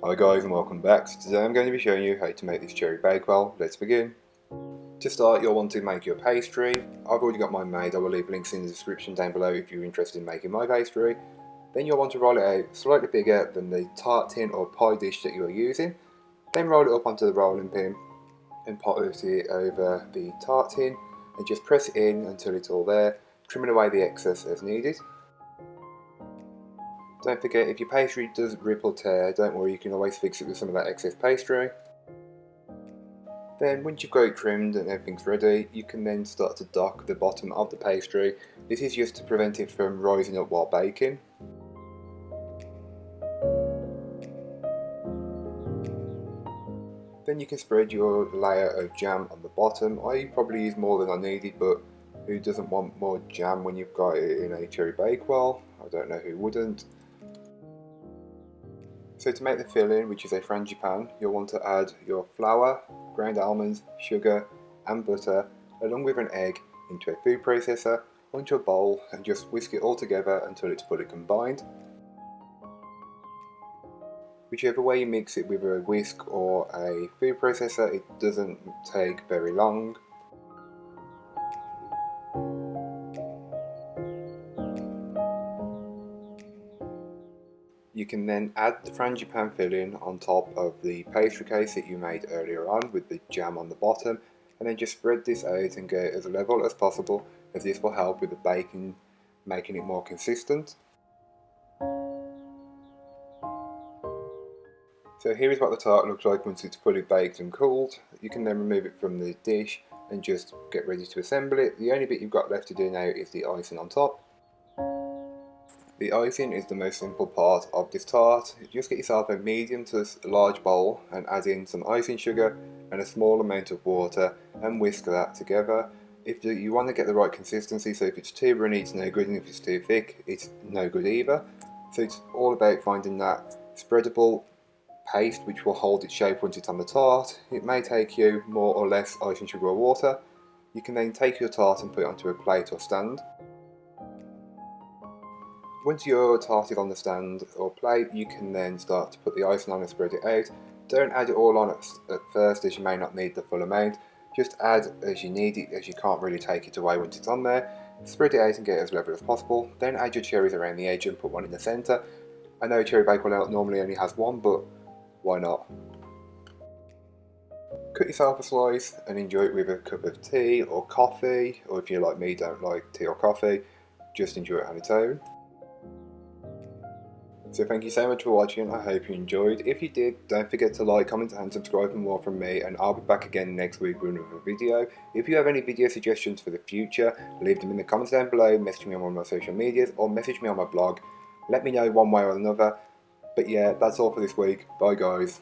Hi guys and welcome back. So today I'm going to be showing you how to make this cherry bakewell. Let's begin. To start, you'll want to make your pastry. I've already got mine made. I will leave links in the description down below if you're interested in making my pastry. Then you'll want to roll it out slightly bigger than the tart tin or pie dish that you're using. Then roll it up onto the rolling pin and put it over the tart tin and just press it in until it's all there, trimming away the excess as needed. Don't forget, if your pastry does rip or tear, don't worry, you can always fix it with some of that excess pastry. Then once you've got it trimmed and everything's ready, you can then start to dock the bottom of the pastry. This is just to prevent it from rising up while baking. Then you can spread your layer of jam on the bottom. I probably use more than I needed, but who doesn't want more jam when you've got it in a cherry bakewell? I don't know who wouldn't. So to make the filling, which is a frangipan, you'll want to add your flour, ground almonds, sugar and butter along with an egg into a food processor onto a bowl and just whisk it all together until it's fully combined. Whichever way you mix it, with a whisk or a food processor, it doesn't take very long. You can then add the frangipan filling on top of the pastry case that you made earlier on with the jam on the bottom, and then just spread this out and get it as level as possible, as this will help with the baking, making it more consistent. So here is what the tart looks like once it's fully baked and cooled. You can then remove it from the dish and just get ready to assemble it. The only bit you've got left to do now is the icing on top. The icing is the most simple part of this tart. Just get yourself a medium to large bowl and add in some icing sugar and a small amount of water and whisk that together. If you want to get the right consistency, so if it's too runny it's no good, and if it's too thick it's no good either. So it's all about finding that spreadable paste which will hold its shape once it's on the tart. It may take you more or less icing sugar or water. You can then take your tart and put it onto a plate or stand. Once your tart is on the stand or plate, you can then start to put the icing on and spread it out. Don't add it all on at first, as you may not need the full amount. Just add as you need it, as you can't really take it away once it's on there. Spread it out and get it as level as possible. Then add your cherries around the edge and put one in the centre. I know Cherry Bakewell normally only has one, but why not? Cut yourself a slice and enjoy it with a cup of tea or coffee, or if you like me don't like tea or coffee, just enjoy it on its own. So thank you so much for watching, I hope you enjoyed. If you did, don't forget to like, comment and subscribe for more from me, and I'll be back again next week with another video. If you have any video suggestions for the future, leave them in the comments down below, message me on one of my social medias, or message me on my blog. Let me know one way or another. But yeah, that's all for this week. Bye guys.